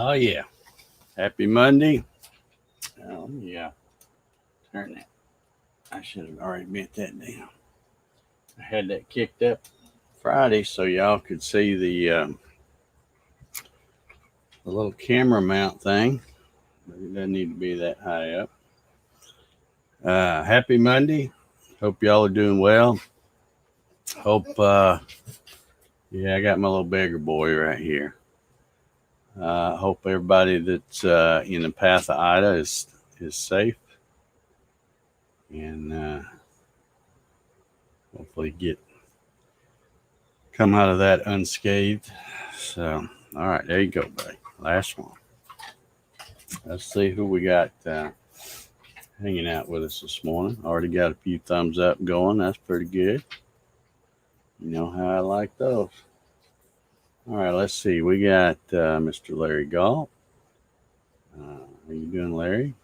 Oh, yeah. Happy Monday. Oh, yeah. Turn that. I should have already bent that down. I had that kicked up Friday so y'all could see the little camera mount thing. But it doesn't need to be that high up. Happy Monday. Hope y'all are doing well. Hope, yeah, I got my little beggar boy right here. Hope everybody that's in the path of Ida is safe and hopefully come out of that unscathed. So, all right, there you go, buddy. Last one. Let's see who we got hanging out with us this morning. Already got a few thumbs up going. That's pretty good. You know how I like those. All right, let's see. We got Mr. Larry Galt. How you doing, Larry?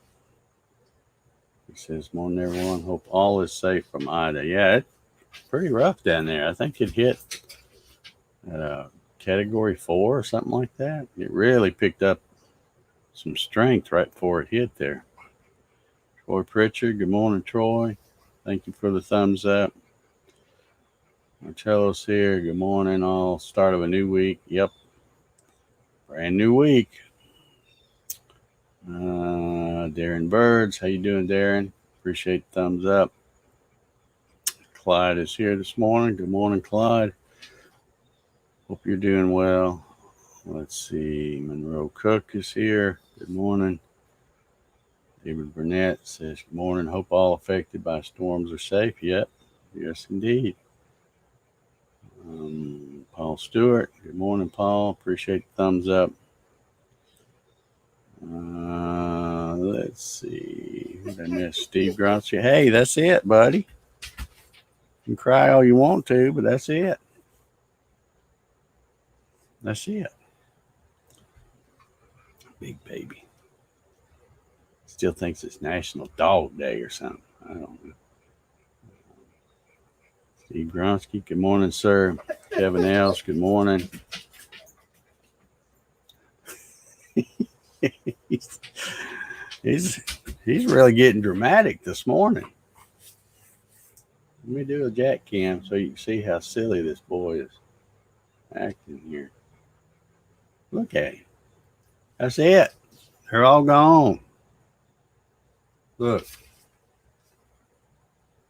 He says, morning, everyone. Hope all is safe from Ida. Yeah, it's pretty rough down there. I think it hit at a category 4 or something like that. It really picked up some strength right before it hit there. Troy Pritchard, good morning, Troy. Thank you for the thumbs up. Marcello's here. Good morning, all. Start of a new week. Yep. Brand new week. Darren Birds. How you doing, Darren? Appreciate the thumbs up. Clyde is here this morning. Good morning, Clyde. Hope you're doing well. Let's see. Monroe Cook is here. Good morning. David Burnett says, good morning. Hope all affected by storms are safe. Yep. Yes, indeed. Paul Stewart. Good morning, Paul. Appreciate the thumbs up. Let's see. What did I miss? Steve Gronski. Hey, that's it, buddy. You can cry all you want to, but that's it. That's it. Big baby. Still thinks it's National Dog Day or something. I don't know. Steve Gronsky, good morning, sir. Kevin Els, good morning. he's really getting dramatic this morning. Let me do a jack cam so you can see how silly this boy is acting here. Look at him. That's it. They're all gone. Look.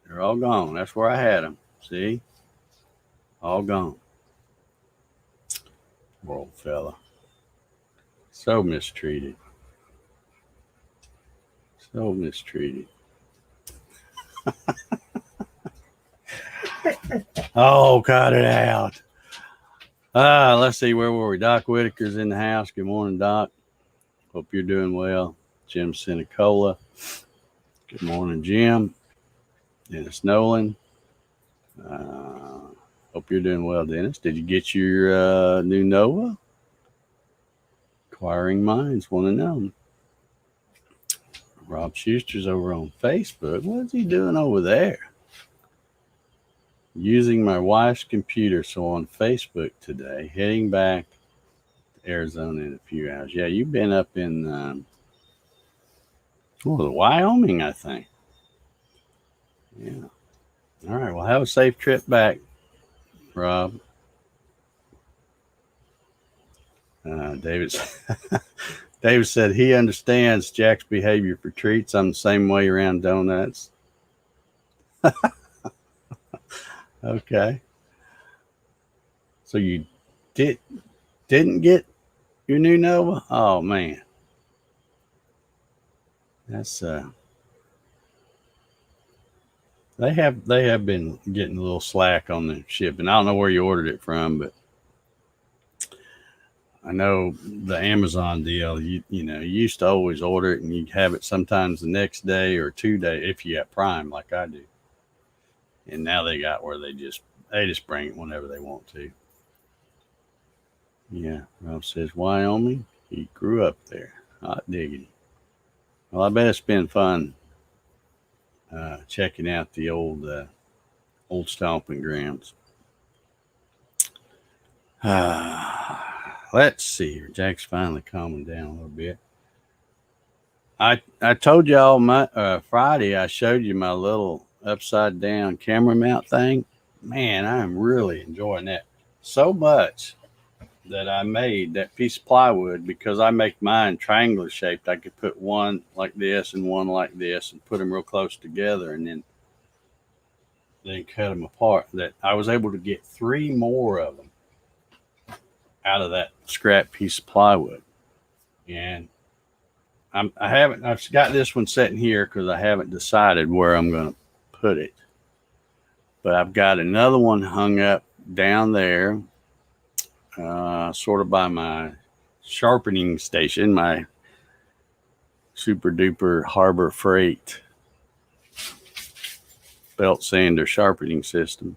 They're all gone. That's where I had them. See? All gone. Poor old fella. So mistreated. So mistreated. Oh, cut it out. Let's see, where were we? Doc Whitaker's in the house. Good morning, Doc. Hope you're doing well. Jim Sinicola. Good morning, Jim. Dennis Nolan. Hope you're doing well, Dennis. Did you get your new Nova? Acquiring Minds want to know. Rob Schuster's over on Facebook. What's he doing over there? Using my wife's computer, so on Facebook today. Heading back to Arizona in a few hours. Yeah, you've been up in Wyoming, I think. Yeah. All right. Well, have a safe trip back, Rob. David said he understands Jack's behavior for treats. I'm the same way around donuts. Okay. So you didn't get your new Nova? Oh man. That's they have been getting a little slack on the shipping. I don't know where you ordered it from, but I know the Amazon deal, you used to always order it and you'd have it sometimes the next day or 2 days if you got Prime like I do. And now they got where they just bring it whenever they want to. Yeah, Rob says Wyoming. He grew up there. Hot diggity. Well, I bet it's been fun checking out the old stomping grounds. let's see here. Jack's finally calming down a little bit. I told y'all my Friday I showed you my little upside down camera mount thing. Man, I'm really enjoying that so much that I made that piece of plywood because I make mine triangular shaped. I could put one like this and one like this and put them real close together and then cut them apart. That I was able to get 3 more of them out of that scrap piece of plywood. And I've got this one sitting here because I haven't decided where I'm going to put it. But I've got another one hung up down there, sort of by my sharpening station, my super duper Harbor Freight belt sander sharpening system.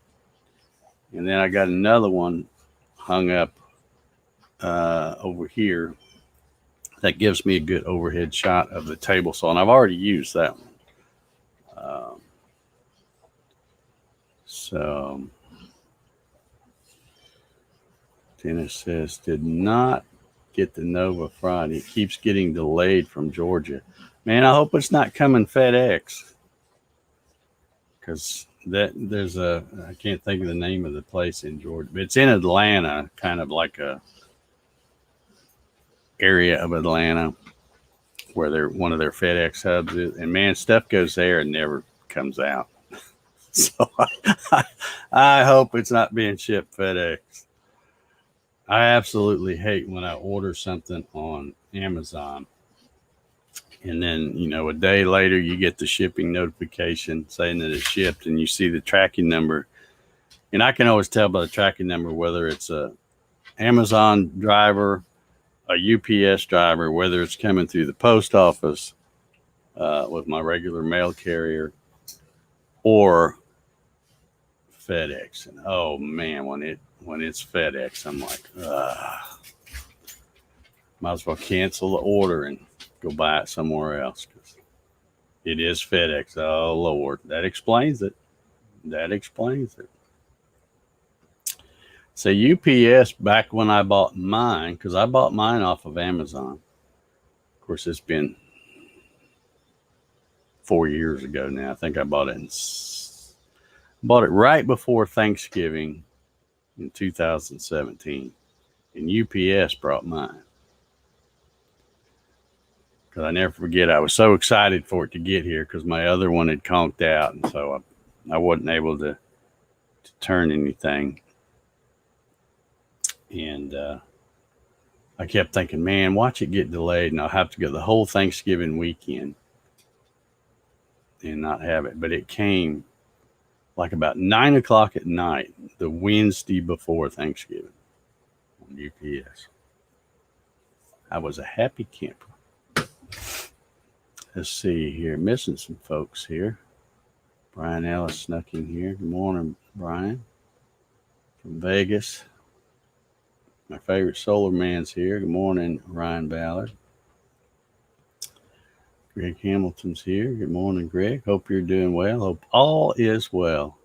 And then I got another one hung up over here that gives me a good overhead shot of the table saw. And I've already used that one. So Dennis says, did not get the Nova Friday. It keeps getting delayed from Georgia. Man, I hope it's not coming FedEx. Because there's I can't think of the name of the place in Georgia. But it's in Atlanta, kind of like a area of Atlanta where one of their FedEx hubs is. And man, stuff goes there and never comes out. So I hope it's not being shipped FedEx. I absolutely hate when I order something on Amazon and then, a day later you get the shipping notification saying that it's shipped and you see the tracking number. And I can always tell by the tracking number whether it's a Amazon driver, a UPS driver, whether it's coming through the post office with my regular mail carrier or FedEx. And oh man, when it's FedEx, I'm like, might as well cancel the order and go buy it somewhere else because it is FedEx. Oh Lord, that explains it. So UPS, back when I bought mine, because I bought mine off of Amazon. Of course, it's been 4 years ago now. I think I bought it right before Thanksgiving in 2017, and UPS brought mine. Because I never forget, I was so excited for it to get here because my other one had conked out, and so I wasn't able to turn anything. And I kept thinking, man, watch it get delayed, and I'll have to go the whole Thanksgiving weekend and not have it. But it came like about 9 o'clock at night, the Wednesday before Thanksgiving on UPS. I was a happy camper. Let's see here. Missing some folks here. Brian Ellis snuck in here. Good morning, Brian. From Vegas. My favorite solar man's here. Good morning, Ryan Ballard. Greg Hamilton's here. Good morning, Greg. Hope you're doing well. Hope all is well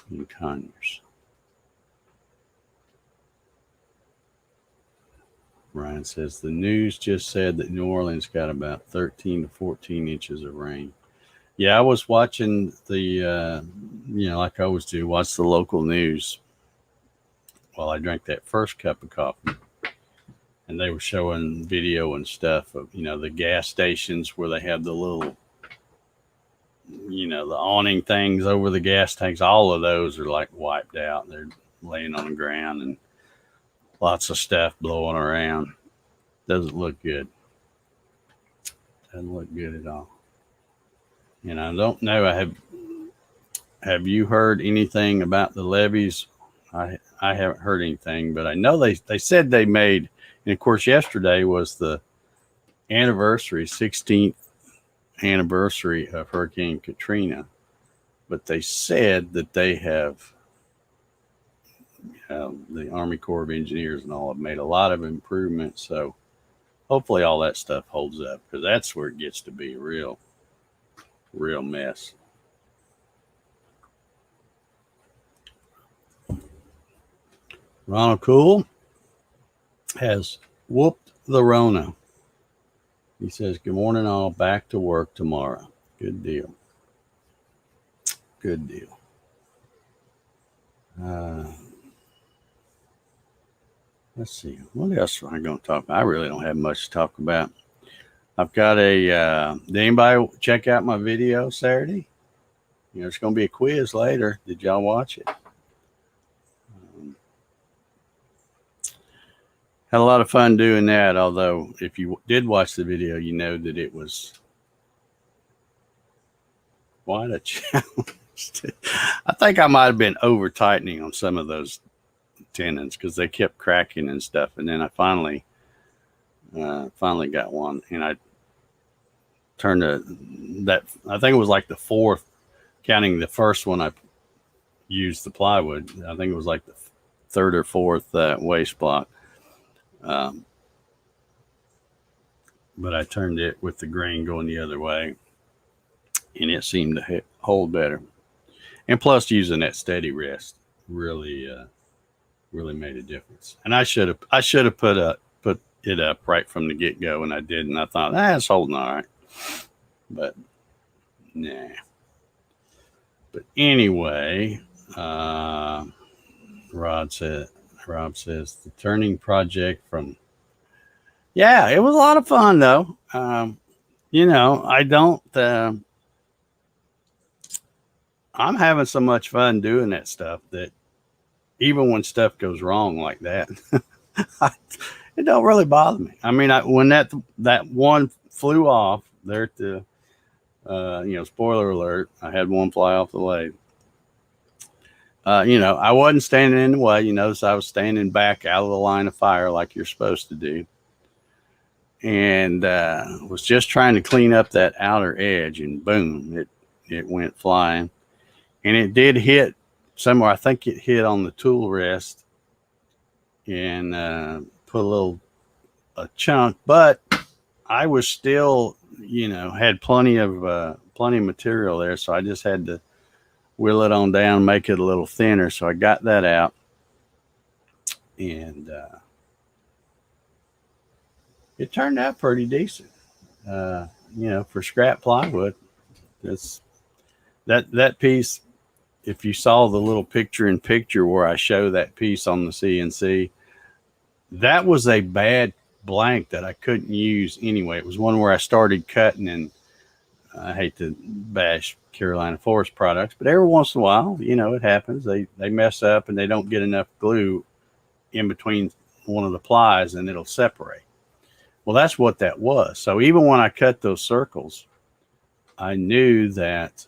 in Conyers. Ryan says the news just said that New Orleans got about 13 to 14 inches of rain. Yeah, I was watching the, like I always do, watch the local news while I drank that first cup of coffee. And they were showing video and stuff of, the gas stations where they have the little, the awning things over the gas tanks. All of those are like wiped out. They're laying on the ground and lots of stuff blowing around. Doesn't look good. Doesn't look good at all. And I don't know. Have you heard anything about the levees? I haven't heard anything, but I know they said they made, and of course yesterday was the 16th anniversary of Hurricane Katrina, but they said that they have, the Army Corps of Engineers and all have made a lot of improvements. So hopefully all that stuff holds up, because that's where it gets to be a real mess. Ronald Cool has whooped the Rona. He says, good morning, all. Back to work tomorrow. Good deal. Good deal. Let's see. What else am I going to talk about? I really don't have much to talk about. I've got did anybody check out my video Saturday? You know, it's going to be a quiz later. Did y'all watch it? Had a lot of fun doing that, although if you did watch the video, you know that it was quite a challenge. I think I might have been over tightening on some of those tendons because they kept cracking and stuff. And then I finally got one, and I turned that. I think it was like the fourth, counting the first one I used the plywood. I think it was like the third or fourth waist block. But I turned it with the grain going the other way, and it seemed to hold better. And plus, using that steady rest really made a difference. And I should have put it up right from the get go, and I didn't. I thought, it's holding all right, but nah. But anyway, Rob says the turning project from. Yeah, it was a lot of fun though. You know, I don't. I'm having so much fun doing that stuff that even when stuff goes wrong like that, it don't really bother me. I mean, when that one flew off there at the, spoiler alert, I had one fly off the lathe. You know, I wasn't standing in the way. You notice I was standing back out of the line of fire like you're supposed to do. And was just trying to clean up that outer edge, and boom, it went flying. And it did hit somewhere. I think it hit on the tool rest and put a chunk, but I was still, had plenty of material there. So I just had to wheel it on down, make it a little thinner. So I got that out, and it turned out pretty decent. For scrap plywood. That piece, if you saw the little picture where I show that piece on the CNC, that was a bad blank that I couldn't use anyway. It was one where I started cutting, and I hate to bash Carolina Forest products, but every once in a while, it happens. They mess up and they don't get enough glue in between one of the plies, and it'll separate. Well, that's what that was. So even when I cut those circles, I knew that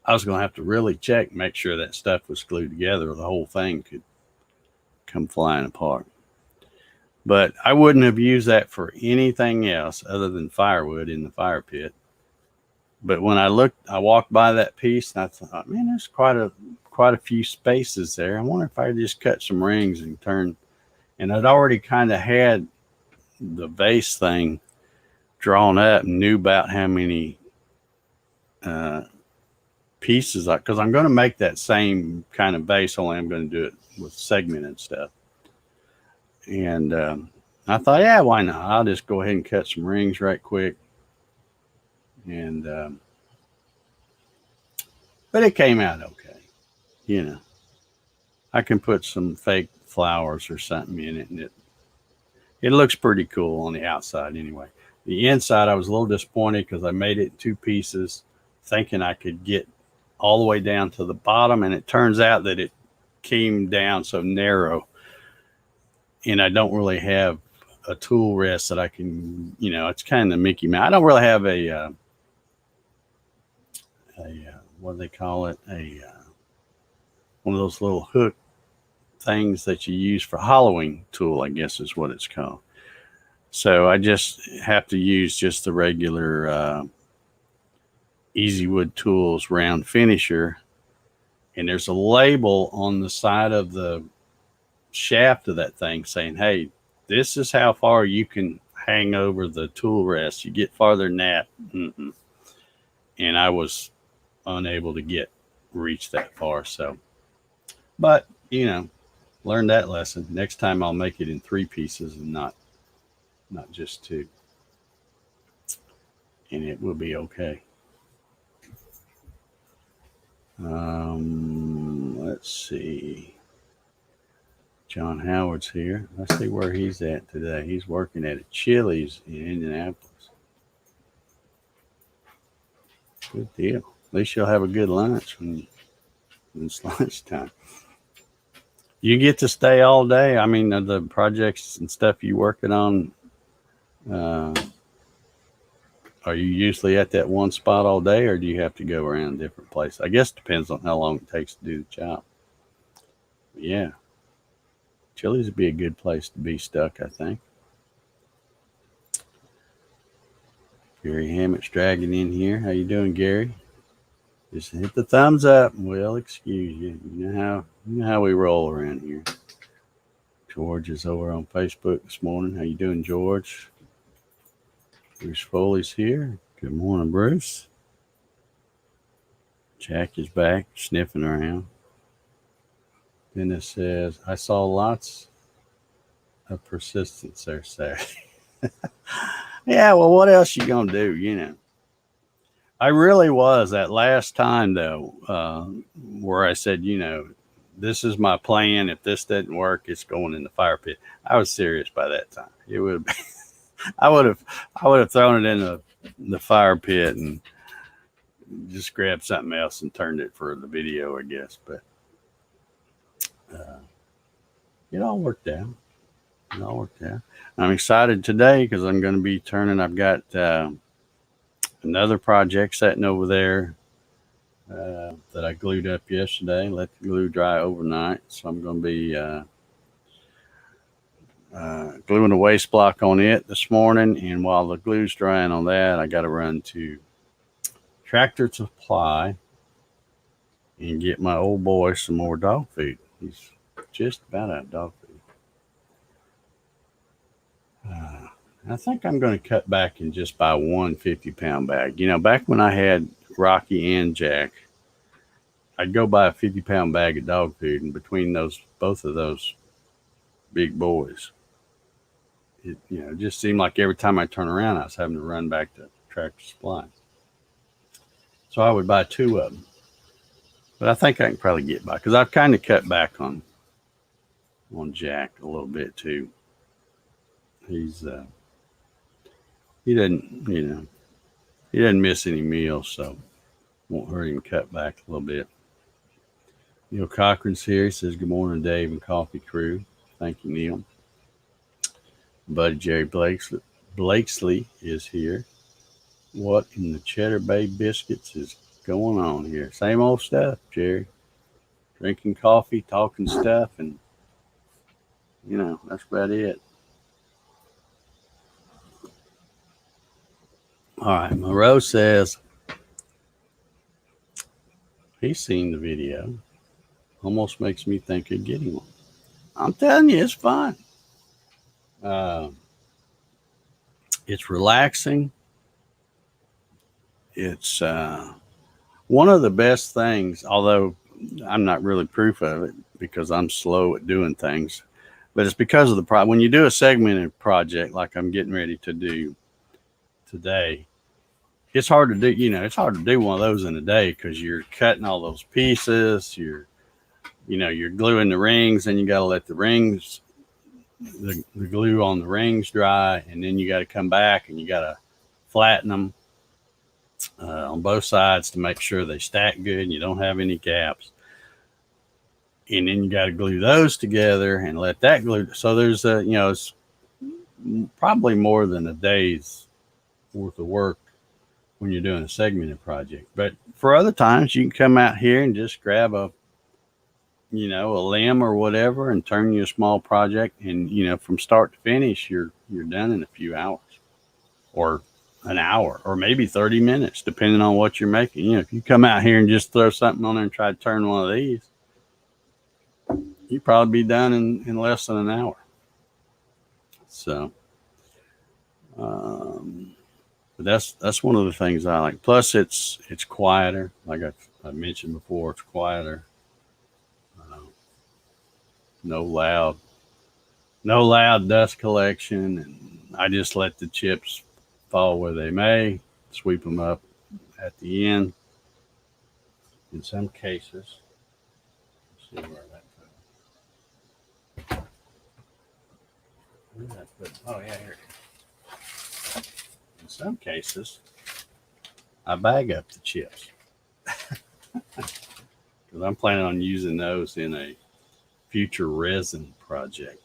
I was going to have to really check, make sure that stuff was glued together, or the whole thing could come flying apart. But I wouldn't have used that for anything else other than firewood in the fire pit. But when I walked by that piece, and I thought, man, there's quite a few spaces there. I wonder if I could just cut some rings and turn. And I'd already kind of had the vase thing drawn up and knew about how many pieces, because I'm going to make that same kind of vase, only I'm going to do it with segmented stuff. And I thought, yeah, why not? I'll just go ahead and cut some rings right quick. And but it came out okay. I can put some fake flowers or something in it, and it looks pretty cool on the outside anyway. The inside, I was a little disappointed because I made it 2 pieces thinking I could get all the way down to the bottom, and it turns out that it came down so narrow, and I don't really have a tool rest that I can, it's kind of Mickey Mouse. I don't really have a what do they call it? One of those little hook things that you use for hollowing tool, I guess is what it's called. So I just have to use just the regular Easy Wood Tools round finisher. And there's a label on the side of the shaft of that thing saying, hey, this is how far you can hang over the tool rest. You get farther than that. Mm-mm. And I was unable to reach that far. So, but, like learned that lesson. Next time I'll make it in 3 pieces and not just 2. And it will be okay. Let's see. John Howard's here. Let's see where he's at today. He's working at a Chili's in Indianapolis. Good deal. At least you'll have a good lunch when it's lunchtime. You get to stay all day. I mean, the projects and stuff you working on, are you usually at that one spot all day, or do you have to go around different places? I guess it depends on how long it takes to do the job. But yeah. Chili's would be a good place to be stuck, I think. Gary Hammett's dragging in here. How you doing, Gary? Just hit the thumbs up. We'll excuse you. You know how we roll around here. George is over on Facebook this morning. How you doing, George? Bruce Foley's here. Good morning, Bruce. Jack is back, sniffing around. Dennis says, I saw lots of persistence there Saturday. Yeah, well, what else you gonna do, you know? I really was that last time, though, where I said, you know, this is my plan. If this doesn't work, it's going in the fire pit. I was serious by that time. It would have I would have thrown it in the fire pit and just grabbed something else and turned it for the video, I guess. But it all worked out. It all worked out. I'm excited today because I'm going to be turning. I've got another project sitting over there that I glued up yesterday. Let the glue dry overnight. So I'm going to be gluing a waste block on it this morning. And while the glue's drying on that, I got to run to Tractor Supply and get my old boy some more dog food. He's just about out of dog food. I think I'm going to cut back and just buy one 50-pound bag. You know, back when I had Rocky and Jack, I'd go buy a 50-pound bag of dog food, and between both of those big boys, it just seemed like every time I turn around, I was having to run back to Tractor Supply. So I would buy 2 of them. But I think I can probably get by because I've kind of cut back on Jack a little bit too. He doesn't miss any meals, so won't hurt him cut back a little bit. Neil Cochran's here. He says, good morning, Dave and Coffee Crew. Thank you, Neil. Buddy Jerry Blakesley is here. What in the Cheddar Bay biscuits is going on here? Same old stuff, Jerry. Drinking coffee, talking stuff, and that's about it. All right, Moreau says he's seen the video. Almost makes me think of getting one. I'm telling you, it's fun. It's relaxing. It's one of the best things, although I'm not really proof of it because I'm slow at doing things. But it's because of the when you do a segmented project like I'm getting ready to do today, it's hard to do. It's hard to do one of those in a day because you're cutting all those pieces. You're gluing the rings, and you got to let the rings, the glue on the rings dry, and then you got to come back and you got to flatten them on both sides to make sure they stack good and you don't have any gaps. And then you got to glue those together and let that glue. So there's it's probably more than a day's worth of work when you're doing a segmented project. But for other times, you can come out here and just grab a limb or whatever and turn you a small project. And, from start to finish, you're done in a few hours or an hour or maybe 30 minutes, depending on what you're making. If you come out here and just throw something on there and try to turn one of these, you'd probably be done in less than an hour. So, but that's one of the things I like. Plus, it's quieter. Like I mentioned before, it's quieter. no loud dust collection, and I just let the chips fall where they may, sweep them up at the end. In some cases, let's see where that where did I put? Oh yeah, here. In some cases, I bag up the chips because I'm planning on using those in a future resin project.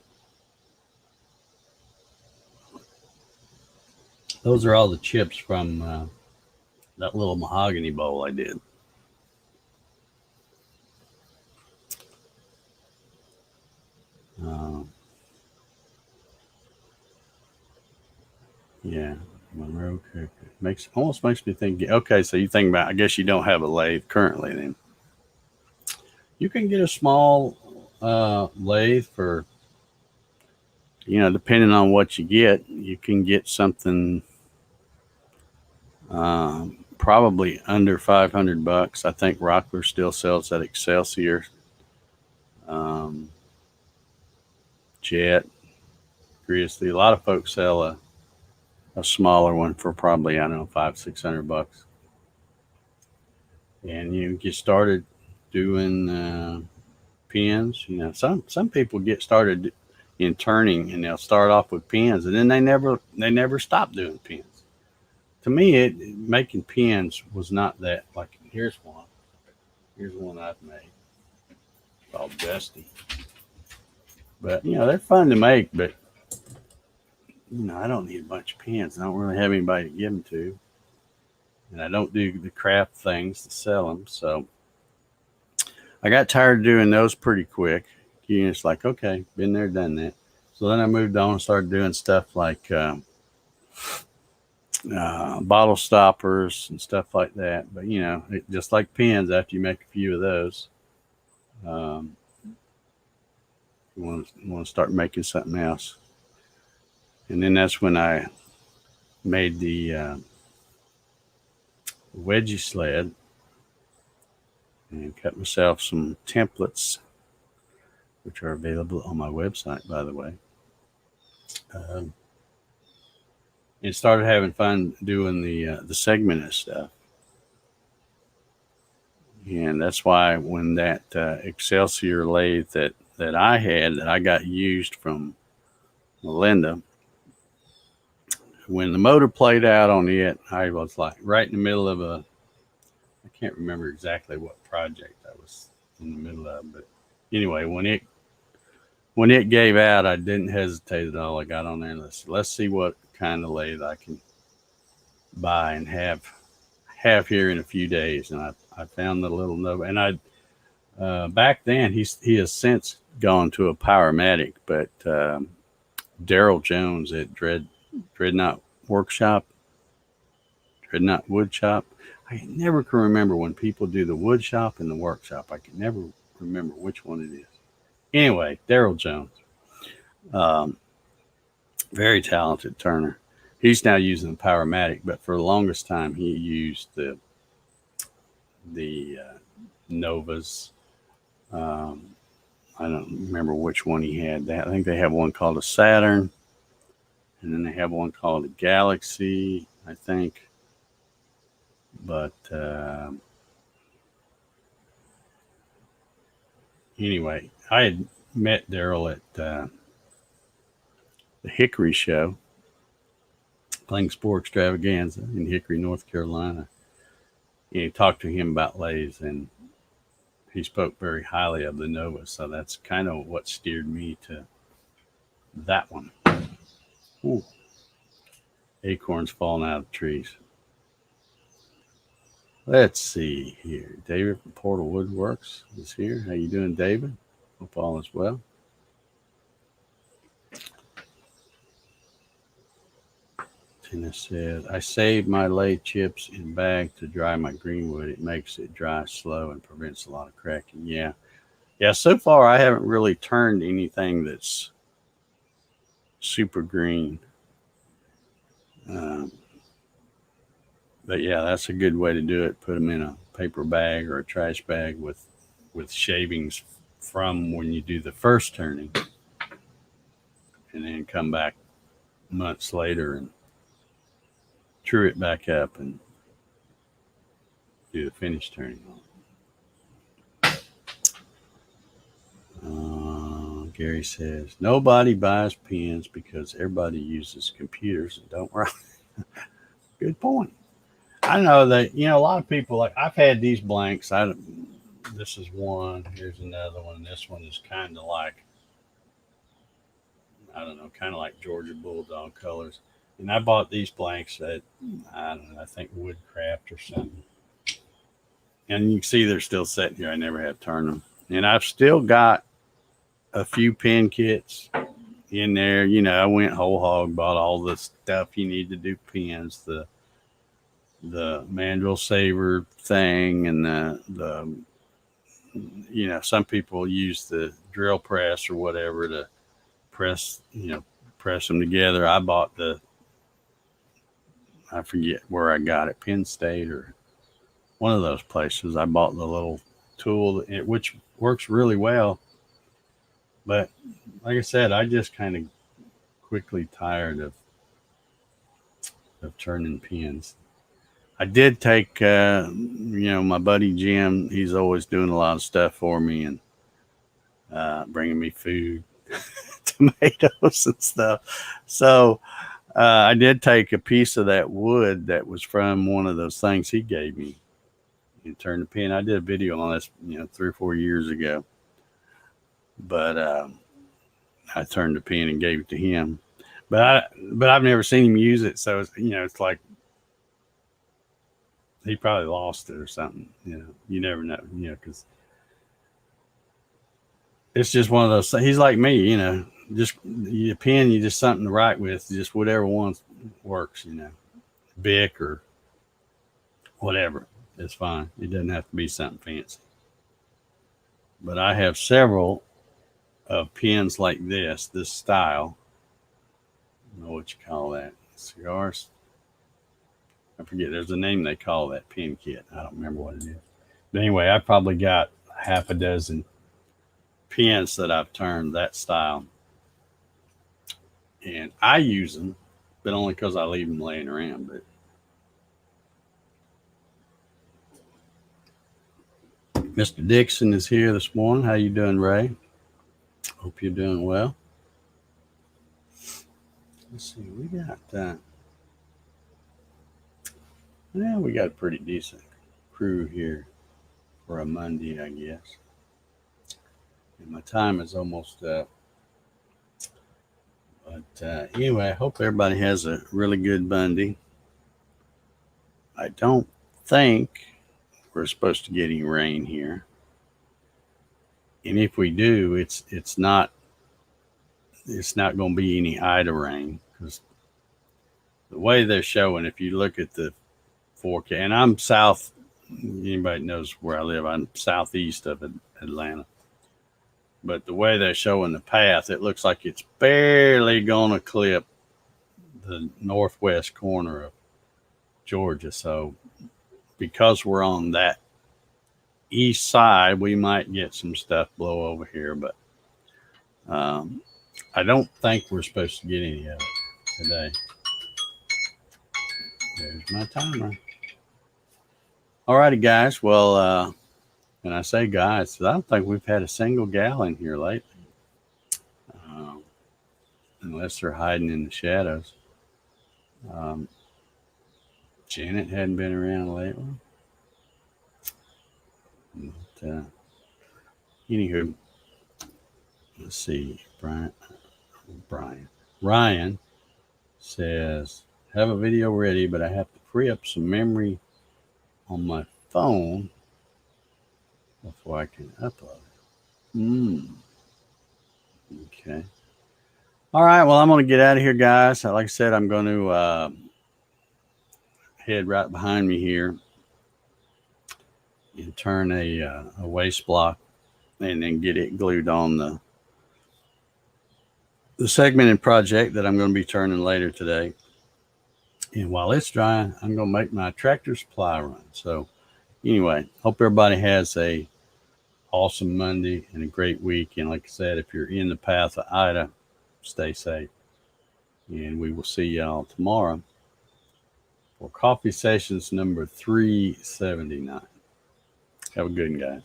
Those are all the chips from that little mahogany bowl I did. Uh, yeah, Monroe Cook makes me think. Okay, so you think about? I guess you don't have a lathe currently. Then you can get a small lathe for, depending on what you get, you can get something probably under $500. I think Rockler still sells that Excelsior Jet. Grizzly. A lot of folks sell a smaller one for probably, I don't know, $500-600, and you get started doing pins. Some people get started in turning, and they'll start off with pins, and then they never stop doing pins. To me, making pins was not that. Like, here's one I've made called Dusty, but they're fun to make, but I don't need a bunch of pins. I don't really have anybody to give them to, and I don't do the craft things to sell them. So I got tired of doing those pretty quick. It's like, okay, been there, done that. So then I moved on and started doing stuff like bottle stoppers and stuff like that. But just like pins, after you make a few of those, um, you want to start making something else. And then that's when I made the wedgie sled and cut myself some templates, which are available on my website, by the way. And started having fun doing the segmented stuff. And that's why when that Excelsior lathe that I had, that I got used from Melinda, when the motor played out on it, I was like right in the middle of I can't remember exactly what project I was in the middle of, but anyway, when it gave out, I didn't hesitate at all. I got on there and let's see what kind of lathe I can buy and have here in a few days. And I found the little Nova, and I back then he has since gone to a Powermatic, but Daryl Jones at Dreadnought Workshop, Dreadnought Wood Shop. I never can remember when people do the wood shop and the workshop. I can never remember which one it is. Anyway, Daryl Jones, very talented turner. He's now using the Powermatic, but for the longest time he used the Novas. I don't remember which one he had. I think they have one called a Saturn, and then they have one called a Galaxy, I think. But anyway, I had met Daryl at the Hickory show, playing Sport Extravaganza in Hickory, North Carolina. And he talked to him about lathes, and he spoke very highly of the Nova. So that's kind of what steered me to that one. Ooh. Acorns falling out of the trees. Let's see here. David from Portal Woodworks is here. How you doing, David? Hope all is well. Tina says, I save my lathe chips in bag to dry my greenwood. It makes it dry slow and prevents a lot of cracking. Yeah. So far I haven't really turned anything that's super green. But yeah, that's a good way to do it. Put them in a paper bag or a trash bag with shavings from when you do the first turning, and then come back months later and true it back up and do the finish turning on. Gary says nobody buys pens because everybody uses computers and don't write. Good point. I know that, a lot of people, like I've had these blanks. This is one. Here's another one. This one is kind of like, I don't know, kind of like Georgia Bulldog colors. And I bought these blanks at, I don't know, I think Woodcraft or something. And you can see they're still sitting here. I never have turned them. And I've still got a few pen kits in there. I went whole hog, bought all the stuff you need to do pens, the mandrel saver thing, and the some people use the drill press or whatever to press them together. I bought I forget where I got it, Penn State or one of those places. I bought the little tool, which works really well. But like I said, I just kind of quickly tired of turning pens. I did take, my buddy Jim. He's always doing a lot of stuff for me and bringing me food, tomatoes and stuff. So I did take a piece of that wood that was from one of those things he gave me and turn the pen. I did a video on this, 3 or 4 years ago. But I turned the pen and gave it to him. But I've never seen him use it, so it's like he probably lost it or something. You never know. Because it's just one of those things. He's like me. Just your pen, you just something to write with, just whatever one works. Bic or whatever. It's fine. It doesn't have to be something fancy. But I have several of pens like this style. I don't know what you call that. Cigars. I forget. There's a name they call that pen kit. I don't remember what it is. But anyway, I probably got half a dozen pens that I've turned that style. And I use them, but only because I leave them laying around. But Mr. Dixon is here this morning. How you doing, Ray? Hope you're doing well. Let's see. We got we got a pretty decent crew here for a Monday, I guess. And my time is almost up. But anyway, I hope everybody has a really good Monday. I don't think we're supposed to get any rain here. And if we do, it's not going to be any Ida rain, because the way they're showing, if you look at the forecast, and I'm south, anybody knows where I live, I'm southeast of Atlanta. But the way they're showing the path, it looks like it's barely going to clip the northwest corner of Georgia. So because we're on that east side, we might get some stuff blow over here. But I don't think we're supposed to get any of it today. There's my timer. All righty, guys. Well, and I say guys, I don't think we've had a single gal in here lately. Unless they're hiding in the shadows. Janet hadn't been around lately. But, anywho, let's see. Ryan says, have a video ready, but I have to free up some memory on my phone before I can upload it. Okay. All right. Well, I'm going to get out of here, guys. Like I said, I'm going to head right behind me here and turn a waste block and then get it glued on the segmented project that I'm going to be turning later today. And while it's drying, I'm going to make my tractor supply run. So anyway, hope everybody has a awesome Monday and a great week. And like I said, if you're in the path of Ida, stay safe. And we will see y'all tomorrow for coffee sessions number 379. Have a good one, guys.